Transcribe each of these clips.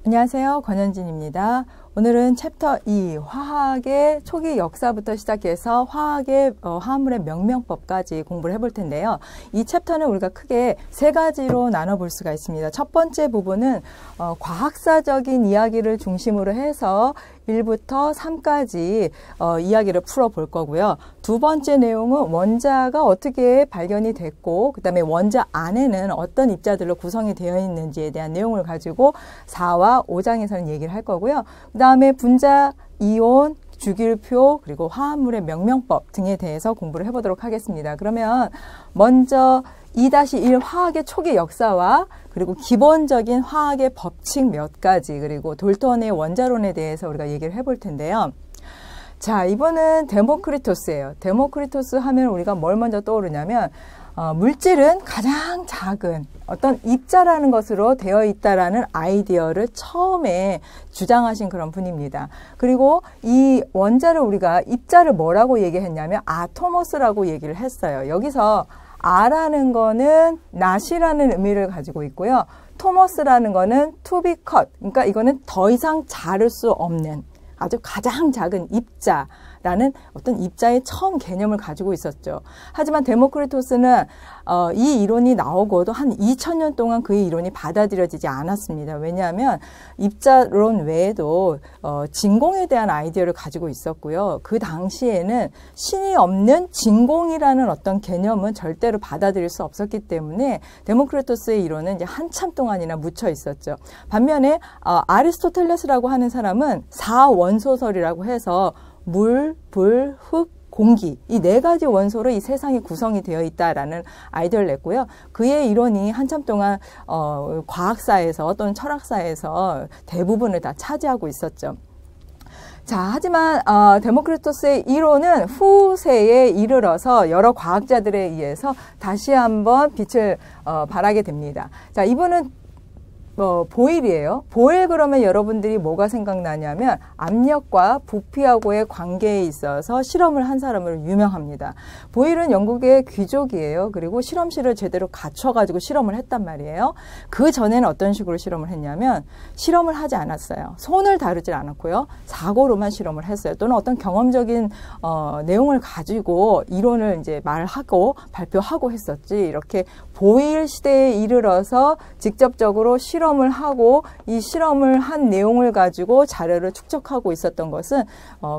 안녕하세요. 권현진입니다. 오늘은 챕터 2 화학의 초기 역사부터 시작해서 화학의 화합물의 명명법까지 공부를 해볼 텐데요. 이 챕터는 우리가 크게 세 가지로 나눠볼 수가 있습니다. 첫 번째 부분은 과학사적인 이야기를 중심으로 해서 1부터 3까지 이야기를 풀어볼 거고요. 두 번째 내용은 원자가 어떻게 발견이 됐고 그 다음에 원자 안에는 어떤 입자들로 구성이 되어 있는지에 대한 내용을 가지고 4와 5장에서는 얘기를 할 거고요. 그 다음에 분자, 이온, 주기율표, 그리고 화합물의 명명법 등에 대해서 공부를 해보도록 하겠습니다. 그러면 먼저 2-1 화학의 초기 역사와 그리고 기본적인 화학의 법칙 몇 가지, 그리고 돌턴의 원자론에 대해서 우리가 얘기를 해볼 텐데요. 자, 이번은 데모크리토스예요. 데모크리토스 하면 우리가 뭘 먼저 떠오르냐면 물질은 가장 작은 어떤 입자라는 것으로 되어 있다라는 아이디어를 처음에 주장하신 그런 분입니다. 그리고 이 원자를 우리가 입자를 뭐라고 얘기했냐면 아토머스라고 얘기를 했어요. 여기서 아라는 거는 not이라는 의미를 가지고 있고요. 토머스라는 거는 to be cut. 그러니까 이거는 더 이상 자를 수 없는 아주 가장 작은 입자라는 어떤 입자의 처음 개념을 가지고 있었죠. 하지만 데모크리토스는 이 이론이 나오고도 한 2000년 동안 그의 이론이 받아들여지지 않았습니다. 왜냐하면 입자론 외에도 진공에 대한 아이디어를 가지고 있었고요. 그 당시에는 신이 없는 진공이라는 어떤 개념은 절대로 받아들일 수 없었기 때문에 데모크리토스의 이론은 이제 한참 동안이나 묻혀 있었죠. 반면에 아리스토텔레스라고 하는 사람은 4원소설이라고 해서 물, 불, 흙, 공기 이 네 가지 원소로 이 세상이 구성이 되어 있다라는 아이디어를 냈고요. 그의 이론이 한참 동안 과학사에서 또는 철학사에서 대부분을 다 차지하고 있었죠. 자, 하지만 데모크리토스의 이론은 후세에 이르러서 여러 과학자들에 의해서 다시 한번 빛을 발하게 됩니다. 자, 이분은 보일이에요. 보일 그러면 여러분들이 뭐가 생각나냐면 압력과 부피하고의 관계에 있어서 실험을 한 사람으로 유명합니다. 보일은 영국의 귀족이에요. 그리고 실험실을 제대로 갖춰가지고 실험을 했단 말이에요. 그 전에는 어떤 식으로 실험을 했냐면 실험을 하지 않았어요. 손을 다루질 않았고요. 사고로만 실험을 했어요. 또는 어떤 경험적인 내용을 가지고 이론을 이제 말하고 발표하고 했었지. 이렇게 보일 시대에 이르러서 직접적으로 실험을 하고 이 실험을 한 내용을 가지고 자료를 축적하고 있었던 것은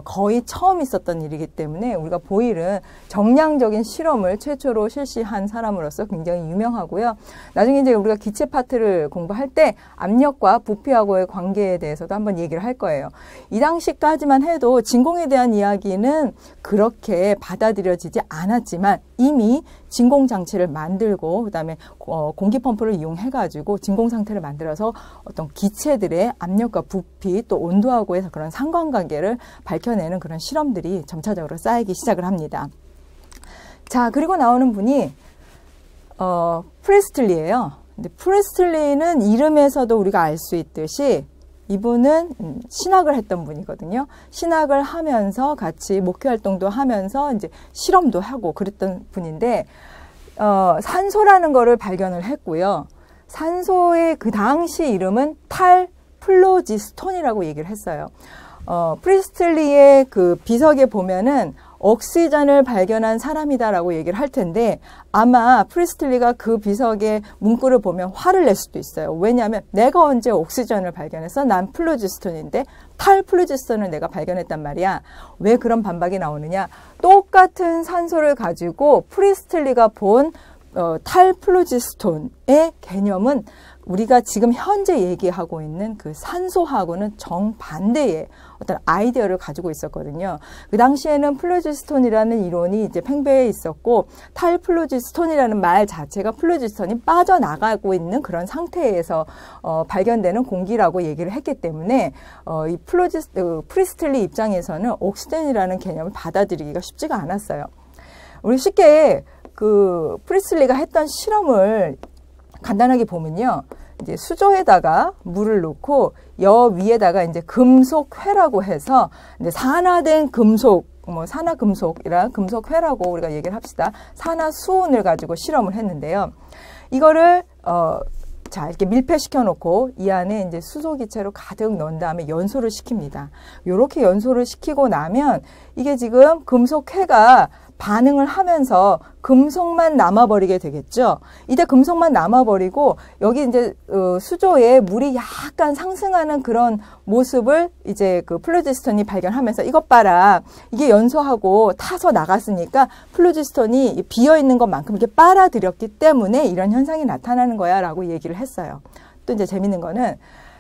거의 처음 있었던 일이기 때문에 우리가 보일은 정량적인 실험을 최초로 실시한 사람으로서 굉장히 유명하고요. 나중에 이제 우리가 기체 파트를 공부할 때 압력과 부피하고의 관계에 대해서도 한번 얘기를 할 거예요. 이 당시까지만 해도 진공에 대한 이야기는 그렇게 받아들여지지 않았지만 이미 진공 장치를 만들고 그다음에 공기 펌프를 이용해 가지고 진공 상태를 만들어서 어떤 기체들의 압력과 부피 또 온도하고 해서 그런 상관관계를 밝혀내는 그런 실험들이 점차적으로 쌓이기 시작을 합니다. 자, 그리고 나오는 분이 프레스틀리예요. 근데 프레스틀리는 이름에서도 우리가 알 수 있듯이 이분은 신학을 했던 분이거든요. 신학을 하면서 같이 목회 활동도 하면서 이제 실험도 하고 그랬던 분인데 산소라는 거를 발견을 했고요. 산소의 그 당시 이름은 탈플로지스톤이라고 얘기를 했어요. 프리스틀리의 그 비석에 보면은 옥시전을 발견한 사람이다라고 얘기를 할 텐데 아마 프리스틀리가 그 비석의 문구를 보면 화를 낼 수도 있어요. 왜냐하면 내가 언제 옥시전을 발견해서 난 플로지스톤인데 탈플로지스톤을 내가 발견했단 말이야. 왜 그런 반박이 나오느냐. 똑같은 산소를 가지고 프리스틀리가 본 탈플로지스톤의 개념은 우리가 지금 현재 얘기하고 있는 그 산소하고는 정반대의 어떤 아이디어를 가지고 있었거든요. 그 당시에는 플로지스톤이라는 이론이 이제 팽배해 있었고 탈플로지스톤이라는 말 자체가 플로지스톤이 빠져나가고 있는 그런 상태에서 발견되는 공기라고 얘기를 했기 때문에 이 프리스틀리 입장에서는 옥시젠이라는 개념을 받아들이기가 쉽지가 않았어요. 우리 쉽게 그 프리스틀리가 했던 실험을 간단하게 보면요. 이제 수조에다가 물을 넣고 여 위에다가 이제 금속회라고 해서 이제 산화된 금속, 산화금속이라 금속회라고 우리가 얘기를 합시다. 산화수은을 가지고 실험을 했는데요. 이거를 자, 이렇게 밀폐시켜 놓고 이 안에 이제 수소 기체로 가득 넣은 다음에 연소를 시킵니다. 요렇게 연소를 시키고 나면 이게 지금 금속회가 반응을 하면서 금속만 남아버리게 되겠죠. 이때 금속만 남아버리고 여기 이제 수조에 물이 약간 상승하는 그런 모습을 이제 그 플로지스톤이 발견하면서 이것 봐라. 이게 연소하고 타서 나갔으니까 플로지스톤이 비어있는 것만큼 이렇게 빨아들였기 때문에 이런 현상이 나타나는 거야 라고 얘기를 했어요. 또 이제 재밌는 거는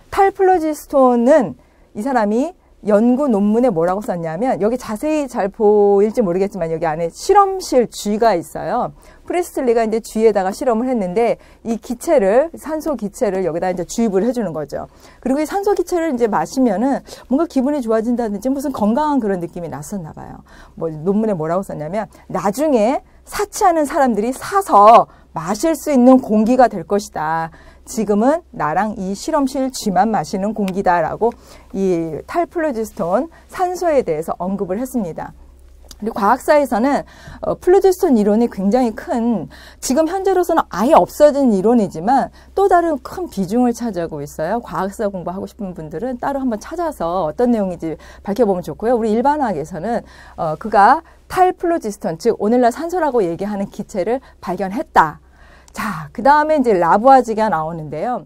탈플로지스톤은 이 사람이 연구 논문에 뭐라고 썼냐면 여기 자세히 잘 보일지 모르겠지만 여기 안에 실험실 쥐가 있어요. 프레스틀리가 이제 쥐에다가 실험을 했는데 이 기체를 산소 기체를 여기다 이제 주입을 해주는 거죠. 그리고 이 산소 기체를 이제 마시면은 뭔가 기분이 좋아진다든지 무슨 건강한 그런 느낌이 났었나 봐요. 뭐 논문에 뭐라고 썼냐면 나중에 사치하는 사람들이 사서 마실 수 있는 공기가 될 것이다. 지금은 나랑 이 실험실 쥐만 마시는 공기다라고 이 탈플로지스톤 산소에 대해서 언급을 했습니다. 그리고 과학사에서는 플로지스톤 이론이 굉장히 큰 지금 현재로서는 아예 없어진 이론이지만 또 다른 큰 비중을 차지하고 있어요. 과학사 공부하고 싶은 분들은 따로 한번 찾아서 어떤 내용인지 밝혀보면 좋고요. 우리 일반화학에서는 그가 탈플로지스톤 즉 오늘날 산소라고 얘기하는 기체를 발견했다. 자, 그 다음에 이제 라부아지가 나오는데요.